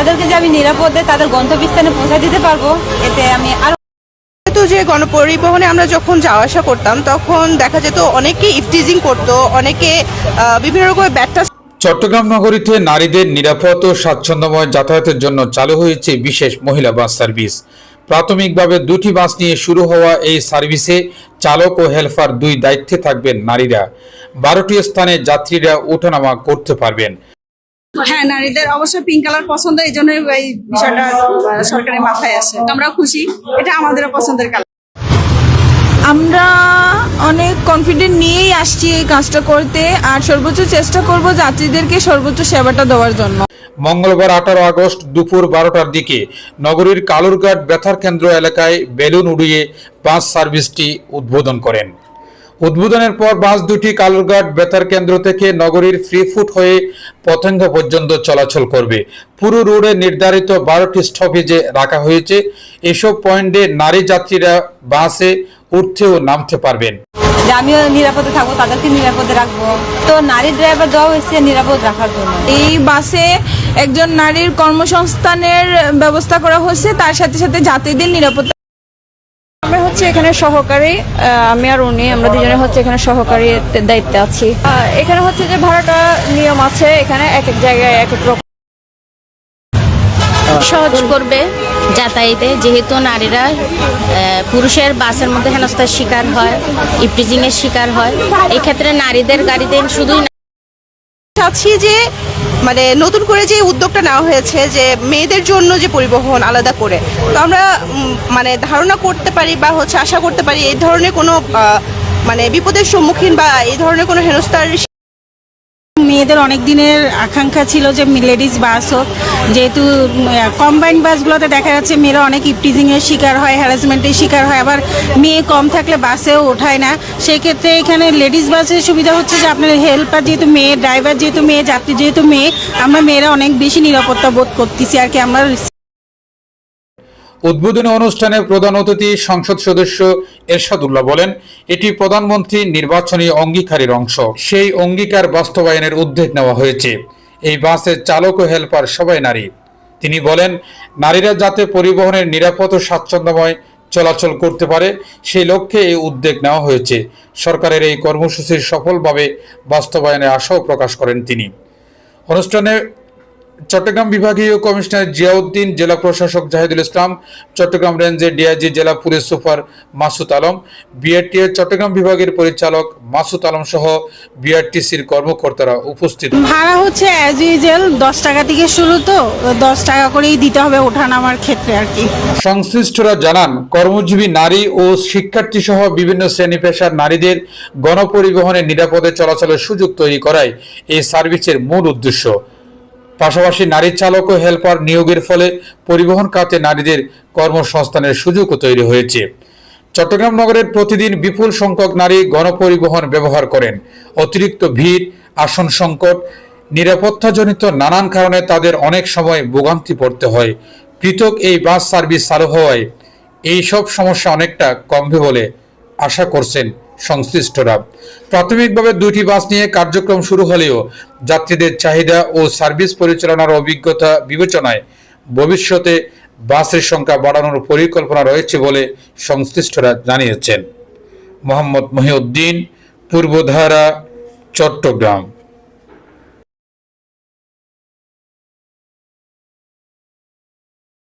তাদেরকে যে আমি নিরাপদে তাদের গন্তব্যস্থানে পৌঁছে দিতে পারবো, এতে আমি আরো। তো যে গণপরিবহনে আমরা যখন যাওয়া আসা করতাম তখন দেখা যেত অনেকে ইফটিজিং করতো, অনেকে বিভিন্ন রকমের ব্যাটটা। চট্টগ্রাম নগরীতে নারীদের নিরাপদ ও স্বাচ্ছন্দ্যময় যাতায়াতের জন্য চালু হয়েছে বিশেষ মহিলা বাস সার্ভিস। প্রাথমিকভাবে দুটি বাস নিয়ে শুরু হওয়া এই সার্ভিসে চালক ও হেলপার দুই দায়িত্বে থাকবেন নারীরা। 12টি স্থানে যাত্রীরা ওঠানামা করতে পারবেন। হ্যাঁ, নারীদের অবশ্যই পিঙ্ক কালার পছন্দ, এই জন্য এই বিষয়টা সরকারের মাথায় আসে। আমরা খুশি, এটা আমাদের পছন্দের কালার। আমরা অনেক কনফিডেন্ট নিয়েই আসছি এই কাজটা করতে, আর সর্বোচ্চ চেষ্টা করব যাত্রীদেরকে সর্বোচ্চ সেবাটা দেওয়ার জন্য। মঙ্গলবার 18 আগস্ট দুপুর 12টার দিকে নগরীর কালুরঘাট বেতার কেন্দ্র এলাকায় বেলুন উড়িয়ে বাস সার্ভিসটি উদ্বোধন করেন। উদ্বোধনের পর বাস দুটি কালুরঘাট বেতার কেন্দ্র থেকে নগরীর ফ্রি ফুট হয়ে পতেঙ্গা পর্যন্ত চলাচল করবে। পুরো রোডে নির্ধারিত 12টি স্টপেজে রাখা হয়েছে। এসব পয়েন্টে নারী যাত্রীরা বাসে উঠতে ও নামতে পারবেন। যে আমিও নিরাপদে থাকবো, তাদেরকে নিরাপদে রাখবো, তো নারী ড্রাইভার দেওয়া হয়েছে নিরাপদ রাখার জন্য। এই বাসে একজন নারীর কর্মসংস্থানের ব্যবস্থা করা হয়েছে, তার সাথে সাথে যাত্রীদের নিরাপত্তা। আমি হচ্ছে এখানে সহকারী, আমি আর উনি, আমরা দুজনে হচ্ছে এখানে সহকারী দায়িত্বে আছি। এখানে হচ্ছে যে ভাড়াটা নিয়ম আছে, এখানে এক এক জায়গায় এক এক রকম। সহজ করবে যাতায়াতে, যেহেতু নারীরা পুরুষের বাসের মধ্যে হেনস্থার শিকার হয়, ইফটিজিং এর শিকার হয়। এই ক্ষেত্রে নারীদের গাড়িতে শুধুই চাচ্ছি যে মানে নতুন করে যে উদ্যোগটা নেওয়া হয়েছে যে মেয়েদের জন্য যে পরিবহন আলাদা করে, তো আমরা মানে ধারণা করতে পারি বা হচ্ছে আশা করতে পারি এই ধরনের কোনো মানে বিপদের সম্মুখীন বা এই ধরনের কোনো হেনস্থার। মেয়েদের অনেক দিনের আকাঙ্ক্ষা ছিল যে লেডিস বাস হোক, যেহেতু কম্বাইন্ড বাসগুলোতে দেখা যাচ্ছে মেয়েরা অনেক ইফটিজিংয়ের শিকার হয়, হ্যারাসমেন্টের শিকার হয়, আবার মেয়ে কম থাকলে বাসেও ওঠায় না। সেই ক্ষেত্রে এখানে লেডিস বাসের সুবিধা হচ্ছে যে আপনার হেল্পার যেহেতু মেয়ে, ড্রাইভার যেহেতু মেয়ে, যাত্রী যেহেতু মেয়ে, আমরা মেয়েরা অনেক বেশি নিরাপত্তা বোধ করতেছি আর কি। আমরা উদ্বোধনী অনুষ্ঠানে প্রধান অতিথি সংসদ সদস্য এরশাদুল্লাহ বলেন, এটি প্রধানমন্ত্রীর নির্বাচনী অঙ্গীকারের অংশ। সেই অঙ্গীকার বাস্তবায়নের উদ্যোগ নেওয়া হয়েছে। এই বাসের চালক ও হেলপার সবাই নারী। তিনি বলেন, নারীরা যাতে পরিবহনের নিরাপদ ও স্বাচ্ছন্দ্যময় চলাচল করতে পারে সেই লক্ষ্যে এই উদ্যোগ নেওয়া হয়েছে। সরকারের এই কর্মসূচির সফলভাবে বাস্তবায়নের আশাও প্রকাশ করেন তিনি। অনুষ্ঠানে চট্টগ্রাম বিভাগীয় কমিশনার জিয়াউদ্দিন, জেলা প্রশাসক জাহিদুল ইসলাম, চট্টগ্রাম রেঞ্জের ডিআইজি জেলা পুলিশ সুপার মাসুদ আলম, বিআরটিএর চট্টগ্রাম বিভাগের পরিচালক মাসুদ আলম সহ বিআরটিসির কর্মকর্তারা উপস্থিত। ভাড়া হচ্ছে অ্যাজ ইউজুয়াল 10 টাকা থেকে শুরু, তো 10 টাকা করেই দিতে হবে ওঠানামার ক্ষেত্রে আর কি। সংশ্লিষ্টরা জানান, কর্মজীবী নারী ও শিক্ষার্থী সহ বিভিন্ন শ্রেণী পেশার নারীদের গণপরিবহনে নিরাপদে চলাচলের সুযোগ তৈরি করাই এই সার্ভিসের মূল উদ্দেশ্য। পাশাপাশি নারী চালক ও হেলপার নিয়োগের ফলে পরিবহন খাতে নারীদের কর্মসংস্থানের সুযোগও তৈরি হয়েছে। চট্টগ্রাম নগরের প্রতিদিন বিপুল সংখ্যক নারী গণপরিবহন ব্যবহার করেন। অতিরিক্ত ভিড়, আসন সংকট, নিরাপত্তাজনিত নানান কারণে তাদের অনেক সময় ভোগান্তি পড়তে হয়। পৃথক এই বাস সার্ভিস চালু হওয়ায় এই সব সমস্যা অনেকটা কমবে বলে আশা করছেন সংশ্লিষ্টরা। প্রাথমিকভাবে দুটি বাস নিয়ে কার্যক্রম শুরু হলেও যাত্রীদের চাহিদা ও সার্ভিস পরিচালনার অভিজ্ঞতা বিবেচনায় ভবিষ্যতে বাসের সংখ্যা বাড়ানোর পরিকল্পনা রয়েছে বলে সংশ্লিষ্টরা জানিয়েছেন। মোহাম্মদ মহিউদ্দিন, পূর্বধারা, চট্টগ্রাম।